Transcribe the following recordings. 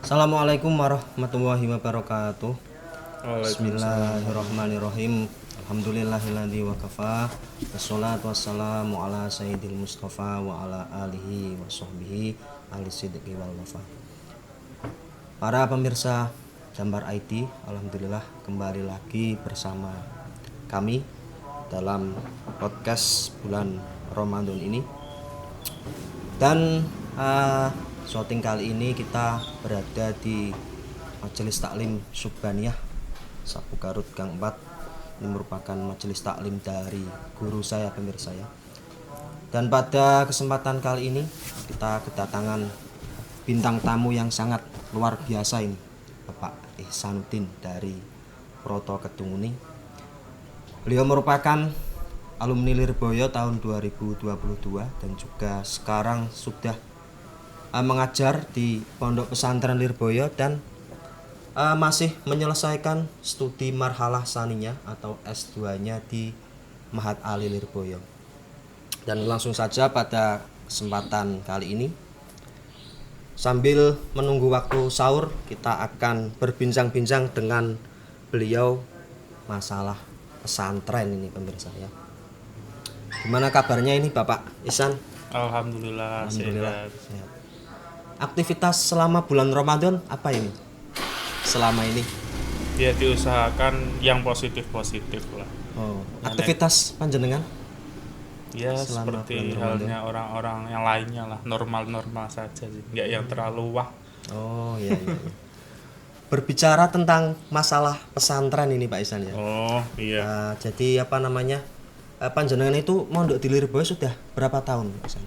Assalamualaikum warahmatullahi wabarakatuh. Waalaikumsalam. Bismillahirrahmanirrahim. Alhamdulillahilladzi wa kafa. Wassalatu wassalamu ala sayyidil Mustafa wa ala alihi wa sahbihi ahli sidqi wal wafa. Para pemirsa Jambar IT, alhamdulillah kembali lagi bersama kami dalam podcast bulan Ramadan ini. Dan shooting kali ini kita berada di Majelis Taklim Subhaniyah Sapu Garut Gang 4. Ini merupakan majelis taklim dari guru saya, pemirsa ya. Dan pada kesempatan kali ini kita kedatangan bintang tamu yang sangat luar biasa ini, Bapak Ihsanuddin dari Proto Kedunguni. Beliau merupakan alumni Lirboyo tahun 2022 dan juga sekarang sudah mengajar di Pondok Pesantren Lirboyo dan masih menyelesaikan studi marhalah saninya atau S2-nya di Mahat Ali Lirboyo. Dan langsung saja pada kesempatan kali ini, sambil menunggu waktu sahur, kita akan berbincang-bincang dengan beliau masalah pesantren ini, pemirsa ya. Gimana kabarnya ini Bapak Ihsan? Alhamdulillah. Alhamdulillah Sehat. sehat. Aktivitas selama bulan Ramadan apa ini? Selama ini? Ya diusahakan yang positif-positif lah. Oh, aktivitas panjenengan? Ya Selama seperti bulan Ramadan. halnya orang-orang yang lainnya lah, normal-normal saja sih. Nggak yang terlalu wah. Oh iya iya. Berbicara tentang masalah pesantren ini Pak Ihsan ya. Oh iya. Jadi apa namanya? Panjenengan itu mondok di Lirboyo sudah berapa tahun Pak Ihsan?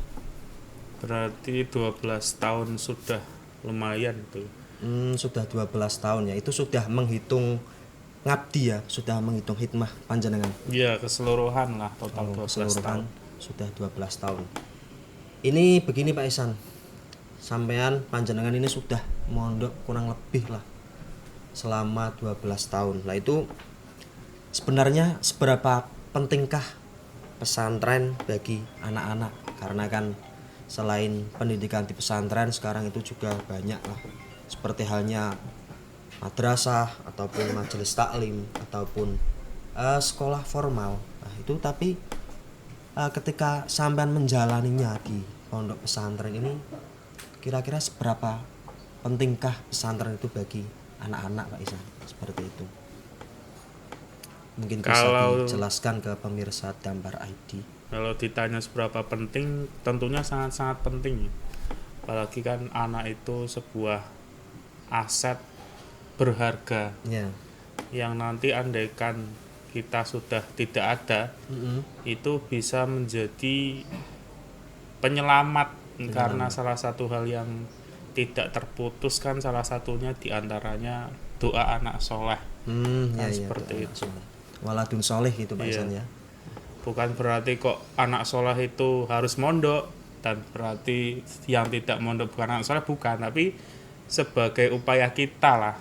Berarti 12 tahun sudah lumayan tuh. Sudah 12 tahun ya. Itu sudah menghitung ngabdi ya, sudah menghitung hikmah panjenengan. Ya keseluruhan lah total 12 Keseluruhan tahun. sudah 12 tahun. Ini begini Pak Ihsan, sampean panjenengan ini sudah mondok kurang lebih lah selama 12 tahun. Nah itu sebenarnya seberapa pentingkah pesantren bagi anak-anak? Karena kan selain pendidikan di pesantren sekarang itu juga banyak lah, seperti halnya madrasah ataupun majelis taklim ataupun sekolah formal. Nah itu tapi ketika sampean menjalaninya di pondok pesantren ini, kira-kira seberapa pentingkah pesantren itu bagi anak-anak Pak Ihsan? Seperti itu. Mungkin bisa Kalau- dijelaskan ke pemirsa Jambar ID. Kalau ditanya seberapa penting, tentunya sangat-sangat penting. Apalagi kan anak itu sebuah aset berharga Ya. yang nanti andaikan kita sudah tidak ada, itu bisa menjadi penyelamat. Karena salah satu hal yang tidak terputus kan salah satunya diantaranya doa anak soleh. Seperti itu. Waladun soleh gitu Pak Iya. Ihsan ya. Bukan berarti kok anak soleh itu harus mondok, dan berarti yang tidak mondok bukan anak soleh, bukan, tapi sebagai upaya kita lah.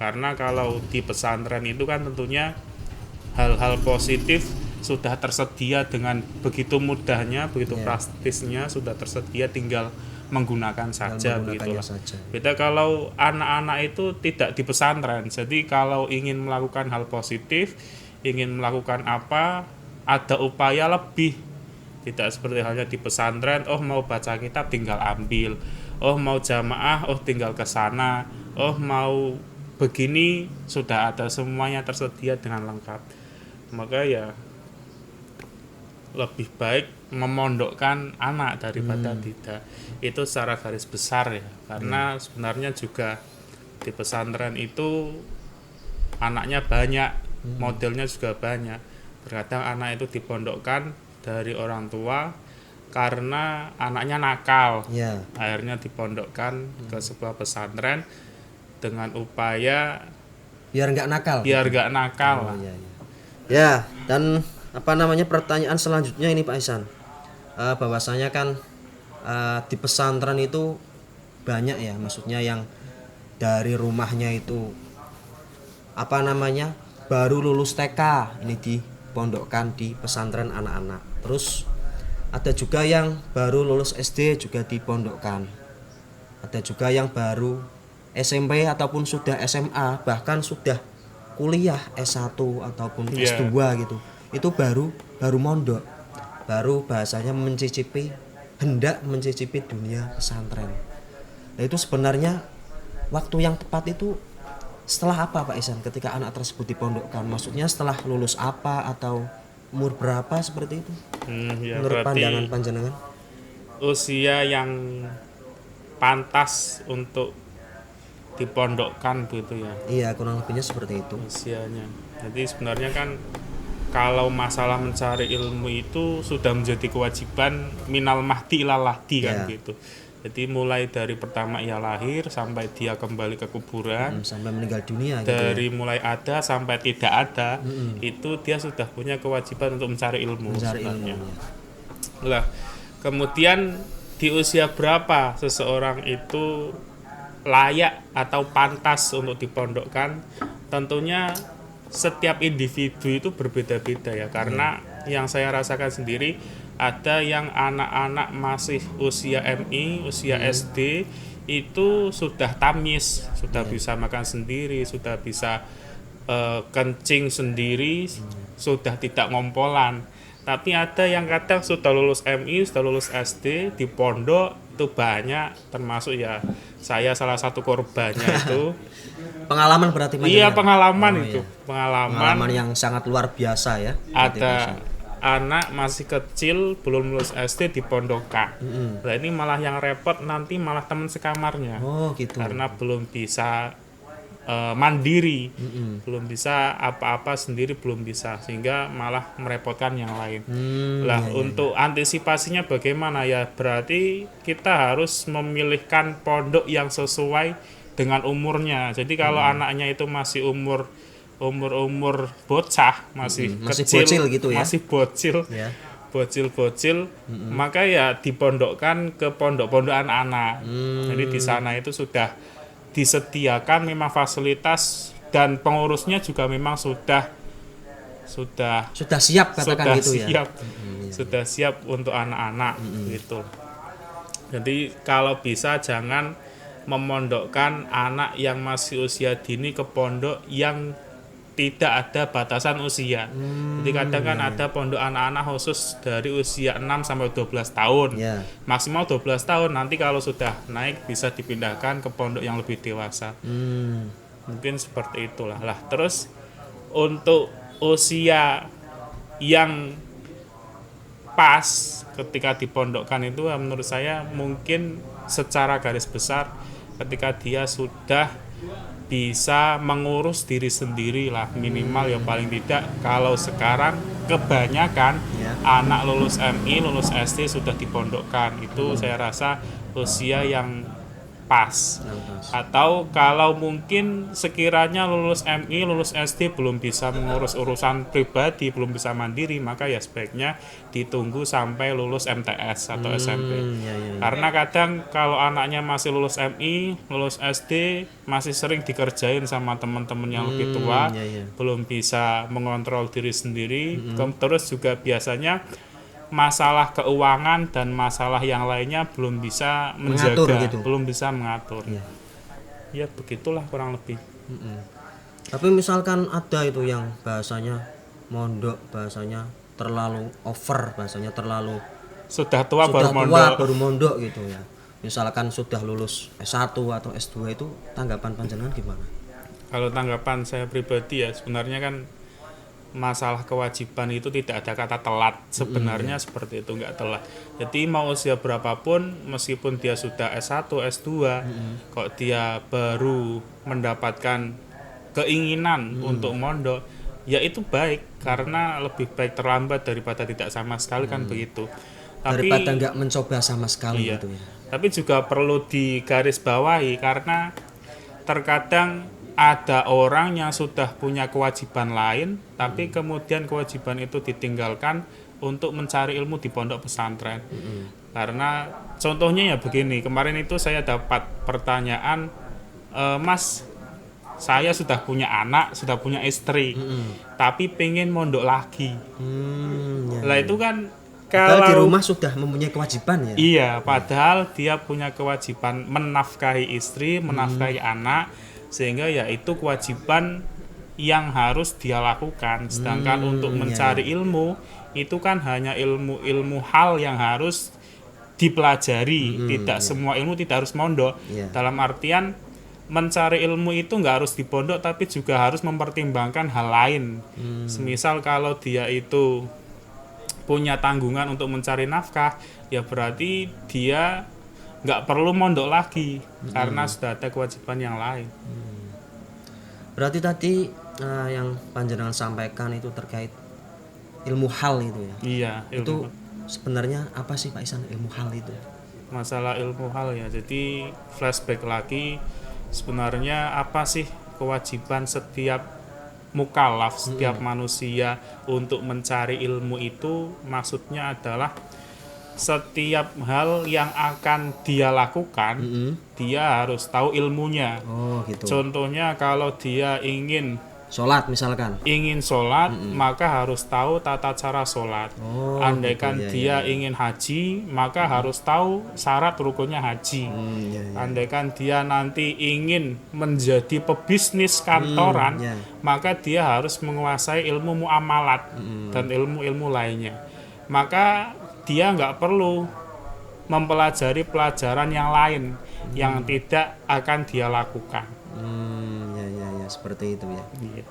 Karena kalau di pesantren itu kan tentunya hal-hal positif sudah tersedia dengan begitu mudahnya, begitu praktisnya, sudah tersedia, tinggal menggunakan saja begitulah. Saja. Beda kalau anak-anak itu tidak di pesantren. Jadi kalau ingin melakukan hal positif, ingin melakukan apa, ada upaya lebih. Tidak seperti halnya di pesantren, oh mau baca kitab tinggal ambil, oh mau jamaah, oh tinggal ke sana, oh mau begini, sudah ada semuanya tersedia dengan lengkap. Maka ya lebih baik memondokkan anak daripada tidak. Itu secara garis besar ya. Karena sebenarnya juga di pesantren itu anaknya banyak, modelnya juga banyak. Terkadang anak itu dipondokkan dari orang tua karena anaknya nakal. Ya. Akhirnya dipondokkan ke sebuah pesantren dengan upaya Biar nggak nakal. biar gak nakal lah. Iya, iya. Ya, dan apa namanya pertanyaan selanjutnya ini Pak Ihsan, bahwasanya kan di pesantren itu banyak ya, maksudnya yang dari rumahnya itu apa namanya baru lulus TK ini dipondokkan di pesantren anak-anak. Terus ada juga yang baru lulus SD juga dipondokkan. Ada juga yang baru SMP ataupun sudah SMA, bahkan sudah kuliah S1 ataupun Iya. S2 gitu. Itu baru mondok. Baru bahasanya hendak mencicipi dunia pesantren. Nah, itu sebenarnya waktu yang tepat itu setelah apa Pak Ihsan ketika anak tersebut dipondokkan? Maksudnya setelah lulus apa atau umur berapa seperti itu? Ya, Menurut berarti pandangan panjenengan? usia yang pantas untuk dipondokkan begitu ya Iya, kurang lebihnya seperti itu. usianya. Jadi sebenarnya kan kalau masalah mencari ilmu itu sudah menjadi kewajiban minal mahdi ilal lahdi kan Ya. gitu. Jadi mulai dari pertama ia lahir sampai dia kembali ke kuburan, Sampai meninggal dunia gitu ya. dari mulai ada sampai tidak ada, itu dia sudah punya kewajiban untuk mencari ilmu Mencari sebenarnya. ilmu. Lah, kemudian di usia berapa seseorang itu layak atau pantas untuk dipondokkan? Tentunya setiap individu itu berbeda-beda ya, karena yang saya rasakan sendiri ada yang anak-anak masih usia MI, usia SD itu sudah tamyiz, sudah bisa makan sendiri, sudah bisa kencing sendiri, sudah tidak ngompolan. Tapi ada yang kadang sudah lulus MI, sudah lulus SD, di pondok itu banyak, termasuk ya saya salah satu korbannya itu. Pengalaman berarti Iya, panjenengan? pengalaman Oh, itu. iya. Pengalaman Pengalaman yang sangat luar biasa ya. Berarti Pak ada Ihsan. anak masih kecil belum lulus SD dipondokkan. Nah, ini malah yang repot nanti malah teman sekamarnya. Oh, gitu. Karena belum bisa mandiri, belum bisa apa-apa sendiri, belum bisa, sehingga malah merepotkan yang lain. Lah, untuk antisipasinya bagaimana ya? Berarti kita harus memilihkan pondok yang sesuai dengan umurnya. Jadi kalau anaknya itu masih umur bocah, masih Masih kecil, bocil gitu ya. masih bocil, Ya. bocil, maka ya dipondokkan ke pondok-pondok anak-anak. Jadi di sana itu sudah disediakan memang fasilitas dan pengurusnya juga memang sudah Siap katakan gitu ya. siap, sudah siap untuk anak-anak gitu. Jadi kalau bisa jangan memondokkan anak yang masih usia dini ke pondok yang tidak ada batasan usia. Jadi kadang kan ada pondok anak-anak khusus dari usia 6 sampai 12 tahun. Ya. Maksimal 12 tahun. Nanti kalau sudah naik bisa dipindahkan ke pondok yang lebih dewasa. Mungkin seperti itulah. Lah, terus untuk usia yang pas ketika dipondokkan itu menurut saya mungkin secara garis besar ketika dia sudah bisa mengurus diri sendiri lah, minimal ya paling tidak. Kalau sekarang kebanyakan anak lulus MI, lulus SD sudah dipondokkan, itu saya rasa usia yang pas. Atau kalau mungkin sekiranya lulus MI, lulus SD belum bisa mengurus urusan pribadi, belum bisa mandiri, maka ya sebaiknya ditunggu sampai lulus MTS atau SMP. Karena kadang kalau anaknya masih lulus MI, lulus SD, masih sering dikerjain sama teman-teman yang lebih tua, belum bisa mengontrol diri sendiri, terus juga biasanya masalah keuangan dan masalah yang lainnya belum bisa menjaga, gitu. belum bisa mengatur. Ya begitulah kurang lebih. Tapi misalkan ada itu yang bahasanya mondok, bahasanya terlalu over, bahasanya terlalu Sudah tua baru tua mondok. baru mondok gitu ya. Misalkan sudah lulus S1 atau S2 itu tanggapan panjenengan gimana? Kalau tanggapan saya pribadi ya sebenarnya kan masalah kewajiban itu tidak ada kata telat, sebenarnya seperti itu, nggak telat. Jadi mau usia berapapun, meskipun dia sudah S1, S2, kok dia baru mendapatkan keinginan untuk mondok, ya itu baik, karena lebih baik terlambat daripada tidak sama sekali kan begitu. Daripada nggak mencoba sama sekali Iya. gitu ya. Tapi juga perlu digarisbawahi karena terkadang ada orang yang sudah punya kewajiban lain, tapi kemudian kewajiban itu ditinggalkan untuk mencari ilmu di pondok pesantren. Karena contohnya ya begini, kemarin itu saya dapat pertanyaan, Mas, saya sudah punya anak, sudah punya istri, tapi pengen mondok lagi. Lah itu kan Padahal di Kalau rumah sudah mempunyai kewajiban ya. iya, padahal dia punya kewajiban menafkahi istri, menafkahi anak, sehingga ya itu kewajiban yang harus dia lakukan. Sedangkan untuk Iya, mencari ilmu itu kan hanya ilmu-ilmu hal yang harus dipelajari. Tidak semua ilmu tidak harus mondok. Iya. Dalam artian mencari ilmu itu nggak harus di pondok, tapi juga harus mempertimbangkan hal lain. Semisal kalau dia itu punya tanggungan untuk mencari nafkah, ya berarti dia nggak perlu mondok lagi karena sudah ada kewajiban yang lain. Berarti tadi yang panjenengan sampaikan itu terkait ilmu hal itu ya. Iya, Itu ilmu sebenarnya apa sih Pak Isan ilmu hal itu? masalah ilmu hal ya. Jadi flashback lagi, sebenarnya apa sih kewajiban setiap mukallaf, setiap manusia untuk mencari ilmu itu? Maksudnya adalah setiap hal yang akan dia lakukan, dia harus tahu ilmunya. Oh gitu. Contohnya kalau dia ingin Sholat misalkan. sholat, maka harus tahu tata cara sholat. Oh, Andaikan gitu, dia ingin haji, maka harus tahu syarat rukunnya haji. Iya, iya. Andaikan dia nanti ingin menjadi pebisnis kantoran, iya. maka dia harus menguasai ilmu muamalat dan ilmu-ilmu lainnya. Maka dia nggak perlu mempelajari pelajaran yang lain yang tidak akan dia lakukan. Ya, seperti itu ya. Iya.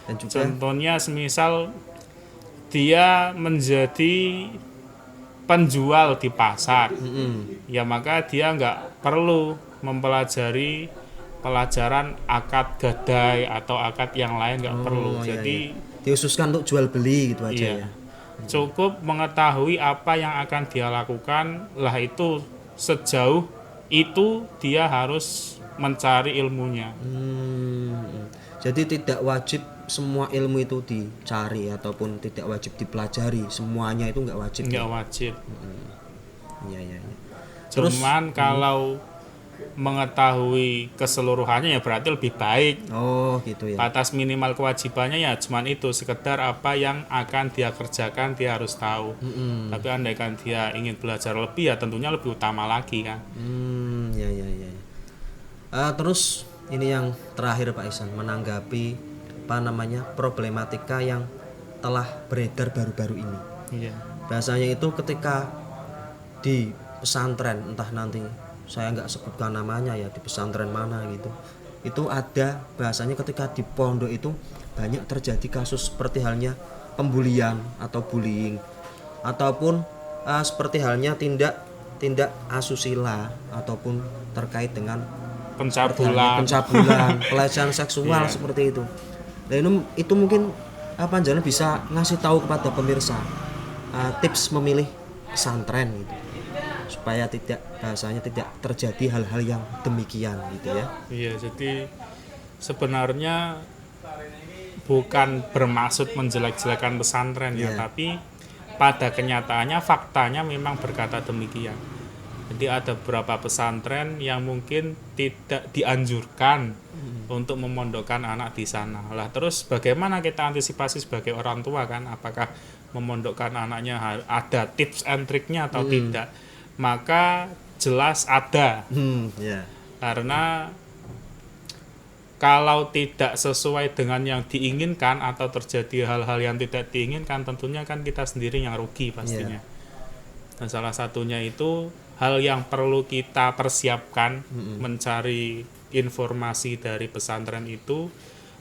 Dan juga Contohnya semisal dia menjadi penjual di pasar, ya maka dia nggak perlu mempelajari pelajaran akad gadai atau akad yang lain, nggak perlu. iya, Jadi dihususkan untuk jual beli gitu aja iya, ya. cukup mengetahui apa yang akan dia lakukan, lah itu sejauh itu dia harus mencari ilmunya. Jadi tidak wajib semua ilmu itu dicari ataupun tidak wajib dipelajari, semuanya itu nggak wajib. Nggak wajib. Iya. Cuman kalau mengetahui keseluruhannya ya berarti lebih baik. Oh gitu ya. Batas minimal kewajibannya ya cuman itu, sekedar apa yang akan dia kerjakan dia harus tahu. Tapi andaikan dia ingin belajar lebih ya tentunya lebih utama lagi kan. Ya. Terus ini yang terakhir Pak Ihsan, menanggapi problematika yang telah beredar baru-baru ini. Iya. Biasanya itu ketika di pesantren, entah nanti saya nggak sebutkan namanya ya, di pesantren mana gitu, itu ada bahasanya ketika di pondok itu banyak terjadi kasus seperti halnya pembulian atau bullying, ataupun seperti halnya tindak asusila ataupun terkait dengan Pencabulan. pelecehan seksual seperti itu. Dan itu mungkin jangan bisa ngasih tahu kepada pemirsa tips memilih pesantren gitu, supaya bahasanya tidak terjadi hal-hal yang demikian gitu ya. Iya, jadi sebenarnya bukan bermaksud menjelek-jelekan pesantren ya, tapi pada kenyataannya faktanya memang berkata demikian. Jadi ada beberapa pesantren yang mungkin tidak dianjurkan untuk memondokkan anak di sana. Lah terus bagaimana kita antisipasi sebagai orang tua kan? Apakah memondokkan anaknya ada tips and triknya atau tidak? Maka jelas ada. Karena kalau tidak sesuai dengan yang diinginkan atau terjadi hal-hal yang tidak diinginkan, tentunya kan kita sendiri yang rugi pastinya. Dan salah satunya itu hal yang perlu kita persiapkan mencari informasi dari pesantren itu,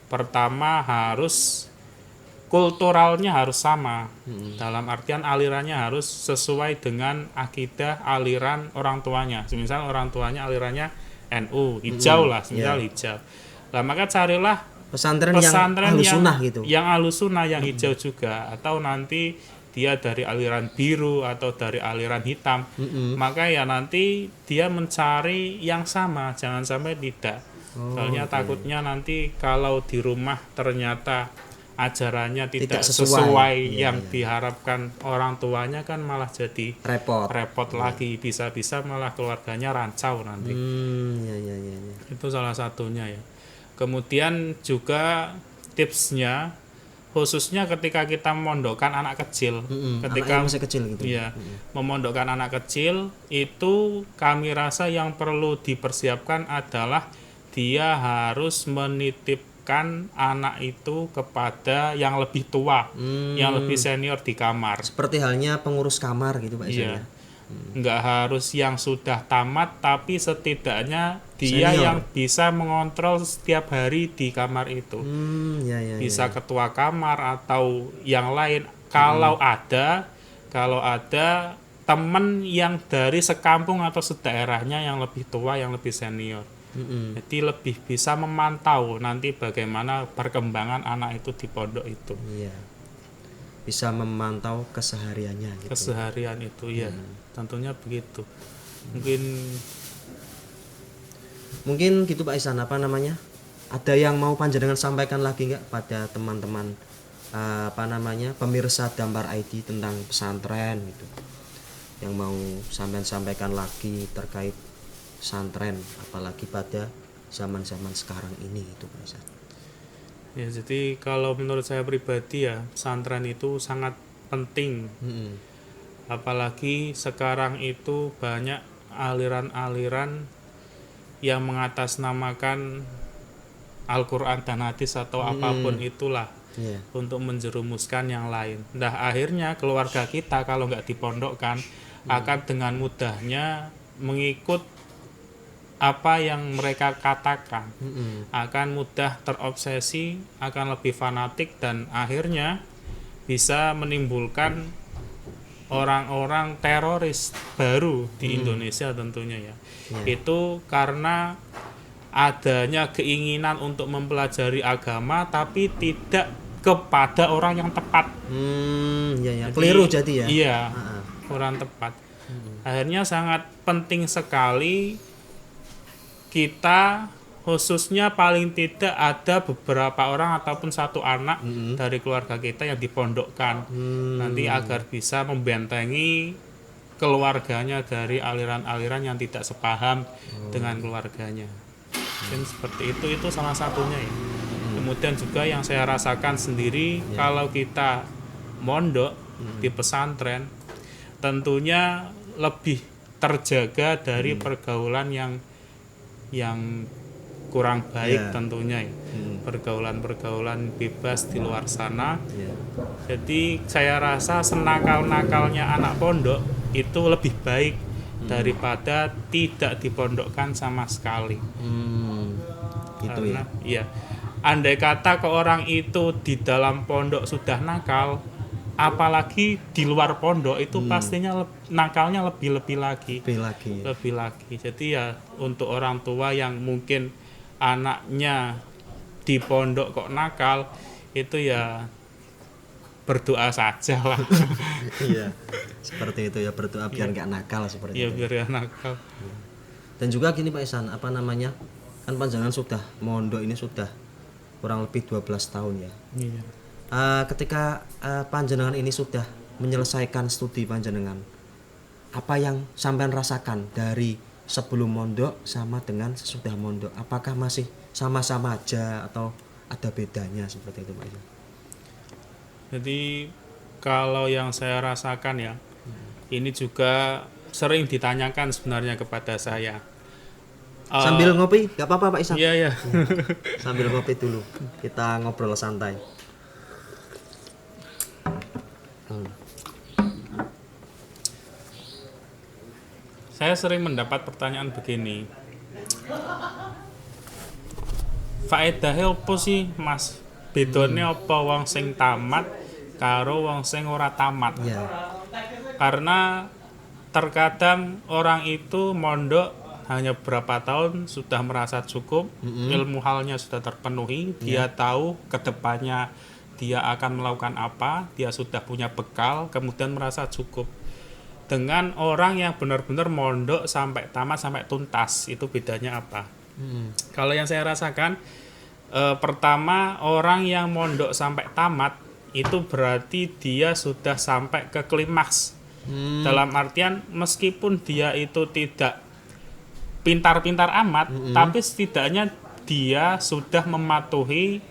pertama harus kulturalnya harus sama, dalam artian alirannya harus sesuai dengan akidah aliran orang tuanya. Misal orang tuanya alirannya NU hijau lah, misal hijau. Lah maka carilah pesantren yang ahlus sunnah yang hijau juga, atau nanti dia dari aliran biru atau dari aliran hitam, maka ya nanti dia mencari yang sama, jangan sampai tidak. Soalnya takutnya nanti kalau di rumah ternyata ajarannya tidak sesuai yang diharapkan orang tuanya, kan malah jadi repot lagi, bisa-bisa malah keluarganya rancau nanti. Itu salah satunya ya. Kemudian juga tipsnya khususnya ketika kita memondokkan anak kecil. Anak Ketika yang masih kecil gitu. Iya, memondokkan anak kecil itu kami rasa yang perlu dipersiapkan adalah dia harus menitipkan anak itu kepada yang lebih tua, yang lebih senior di kamar. Seperti halnya pengurus kamar gitu Pak Isan Iya. ya. Nggak harus yang sudah tamat, tapi setidaknya dia Senior. yang bisa mengontrol setiap hari di kamar itu. Ya ya. Bisa ketua kamar atau yang lain. Kalau ada teman yang dari sekampung atau sedaerahnya yang lebih tua, yang lebih senior. Jadi lebih bisa memantau nanti bagaimana perkembangan anak itu di pondok itu. Iya. Bisa memantau kesehariannya gitu. Keseharian itu ya, tentunya begitu. Mungkin gitu Pak Isan, apa namanya? Ada yang mau panjenengan sampaikan lagi nggak pada teman-teman apa namanya pemirsa Dambar ID tentang pesantren gitu? Yang mau sampean sampaikan lagi terkait pesantren, apalagi pada zaman-zaman sekarang ini itu Pak Isan. Ya, jadi kalau menurut saya pribadi ya, pesantren itu sangat penting. Apalagi sekarang itu banyak aliran-aliran yang mengatasnamakan Al-Quran dan hadis atau apapun itulah untuk menjerumuskan yang lain. Nah, akhirnya keluarga kita kalau nggak dipondokkan akan dengan mudahnya mengikut apa yang mereka katakan, akan mudah terobsesi, akan lebih fanatik, dan akhirnya bisa menimbulkan orang-orang teroris baru di Indonesia tentunya ya. Itu karena adanya keinginan untuk mempelajari agama tapi tidak kepada orang yang tepat. Ya. Keliru jadi ya. Iya, kurang tepat. Akhirnya sangat penting sekali kita, khususnya paling tidak ada beberapa orang ataupun satu anak dari keluarga kita yang dipondokkan nanti agar bisa membentengi keluarganya dari aliran-aliran yang tidak sepaham dengan keluarganya. Dan seperti itu salah satunya ya. Kemudian juga yang saya rasakan sendiri kalau kita mondok di pesantren tentunya lebih terjaga dari pergaulan yang kurang baik tentunya ya. Pergaulan-pergaulan bebas di luar sana. Jadi saya rasa senakal-nakalnya anak pondok itu lebih baik daripada tidak dipondokkan sama sekali. Gitu Karena, ya. Andai kata ke orang itu di dalam pondok sudah nakal, apalagi di luar pondok itu pastinya nakalnya lebih lagi. Lebih lagi. Jadi ya untuk orang tua yang mungkin anaknya di pondok kok nakal, itu ya berdoa saja lah. Iya. Seperti itu ya, berdoa biar nggak nakal seperti Ya itu. biar ya nakal. Dan juga gini Pak Isan, apa namanya? Kan panjangan sudah mondok ini sudah kurang lebih 12 tahun ya. Iya. Ketika panjenengan ini sudah menyelesaikan studi panjenengan, apa yang sampean rasakan dari sebelum mondok sama dengan sesudah mondok? Apakah masih sama-sama aja atau ada bedanya seperti itu Pak Isan? Jadi kalau yang saya rasakan ya, ini juga sering ditanyakan sebenarnya kepada saya. Sambil ngopi, nggak apa-apa Pak Isan? Iya. Sambil ngopi dulu, kita ngobrol santai. Saya sering mendapat pertanyaan begini. Faedahnya apa sih, Mas? Bedone apa wong sing tamat karo wong sing ora tamat? Ya. Karena terkadang orang itu mondok hanya berapa tahun sudah merasa cukup, ilmu halnya sudah terpenuhi, dia tahu kedepannya dia akan melakukan apa, dia sudah punya bekal, kemudian merasa cukup. Dengan orang yang benar-benar mondok sampai tamat, sampai tuntas, itu bedanya apa? Kalau yang saya rasakan, pertama orang yang mondok sampai tamat itu berarti dia sudah sampai ke klimaks. Dalam artian meskipun dia itu tidak pintar-pintar amat, tapi setidaknya dia sudah mematuhi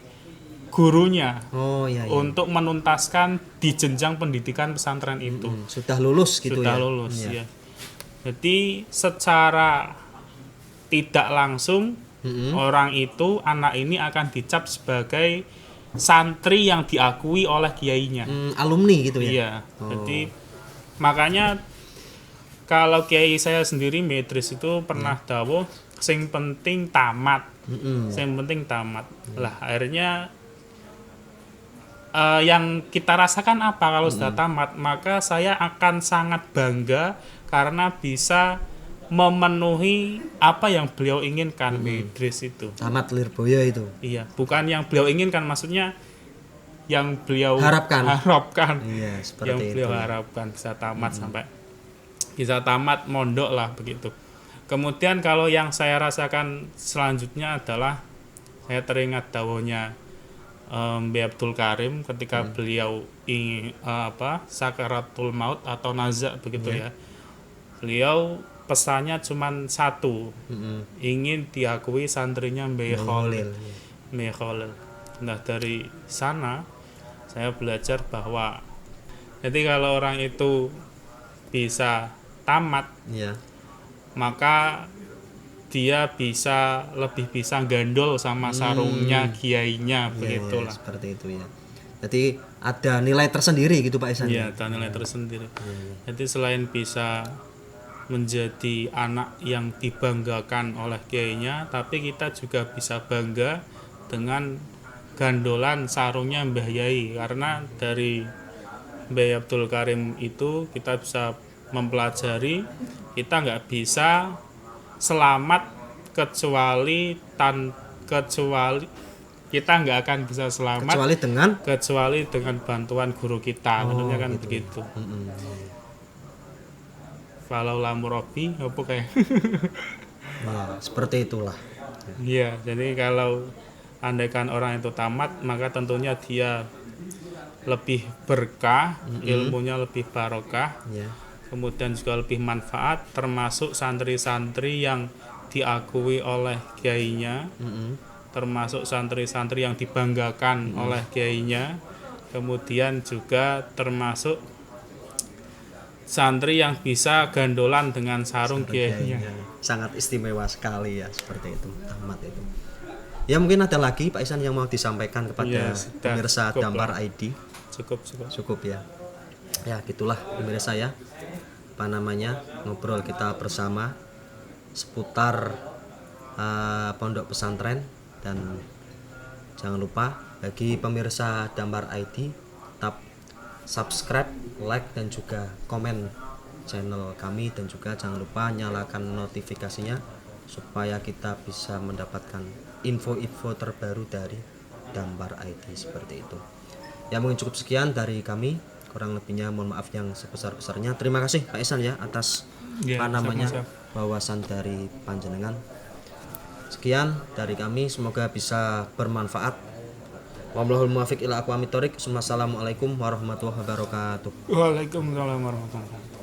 gurunya Oh iya iya. untuk menuntaskan di jenjang pendidikan pesantren itu. Sudah lulus gitu Sudah ya. lulus Iya. ya. Jadi secara tidak langsung orang itu, anak ini akan dicap sebagai santri yang diakui oleh kiainya. Alumni gitu ya. Iya. Jadi makanya kalau kiai saya sendiri Medris itu pernah dawuh sing penting tamat. Sing penting tamat. Lah akhirnya yang kita rasakan apa kalau sudah tamat? Maka saya akan sangat bangga karena bisa memenuhi apa yang beliau inginkan, Medris itu. Tamat Lirboyo itu. Iya, bukan yang beliau inginkan, maksudnya yang beliau Harapkan. yang Iya, seperti beliau itu. harapkan bisa tamat sampai bisa tamat mondok lah begitu. Kemudian kalau yang saya rasakan selanjutnya adalah saya teringat dawuhnya Mbah Abdul Karim ketika beliau ingin sakaratul maut atau nazak begitu ya. Beliau pesannya cuma satu, ingin diakui santrinya Mbah Khalil. Mbah Khalil. Nah dari sana saya belajar bahwa jadi kalau orang itu bisa tamat, Iya. maka dia lebih bisa gandol sama sarungnya kiainya, Iya, begitulah. seperti itu ya. Jadi ada nilai tersendiri gitu Pak Ihsan. Iya, dan nilai tersendiri. Jadi selain bisa menjadi anak yang dibanggakan oleh kiainya, tapi kita juga bisa bangga dengan gandolan sarungnya Mbah Yai, karena dari Mbah Abdul Karim itu kita bisa mempelajari kita nggak bisa selamat kecuali kita nggak akan bisa selamat kecuali dengan bantuan guru kita, tentunya kan gitu. Begitu. Falau lamu Robi apa kayak Nah, seperti itulah. iya, jadi kalau andaikan orang itu tamat, maka tentunya dia lebih berkah, ilmunya lebih barokah, kemudian juga lebih manfaat, termasuk santri-santri yang diakui oleh kiainya, termasuk santri-santri yang dibanggakan oleh kiainya, kemudian juga termasuk santri yang bisa gandolan dengan sarung kiainya. Sangat istimewa sekali ya, seperti itu tamat itu. Ya mungkin ada lagi Pak Ihsan yang mau disampaikan kepada pemirsa Dambar ID. Cukup ya. Ya gitulah pemirsa ya. Ngobrol kita bersama seputar pondok pesantren, dan jangan lupa bagi pemirsa Dambar ID tetap subscribe, like dan juga komen channel kami, dan juga jangan lupa nyalakan notifikasinya supaya kita bisa mendapatkan info-info terbaru dari Dambar ID seperti itu. Ya mungkin cukup sekian dari kami. Kurang lebihnya mohon maaf yang sebesar-besarnya. Terima kasih Pak Ihsan ya atas wawasan dari panjenengan. Sekian dari kami, semoga bisa bermanfaat. Wallahul muwaffiq ila aqwamit thoriq. Assalamualaikum warahmatullahi wabarakatuh. Waalaikumsalam warahmatullahi wabarakatuh.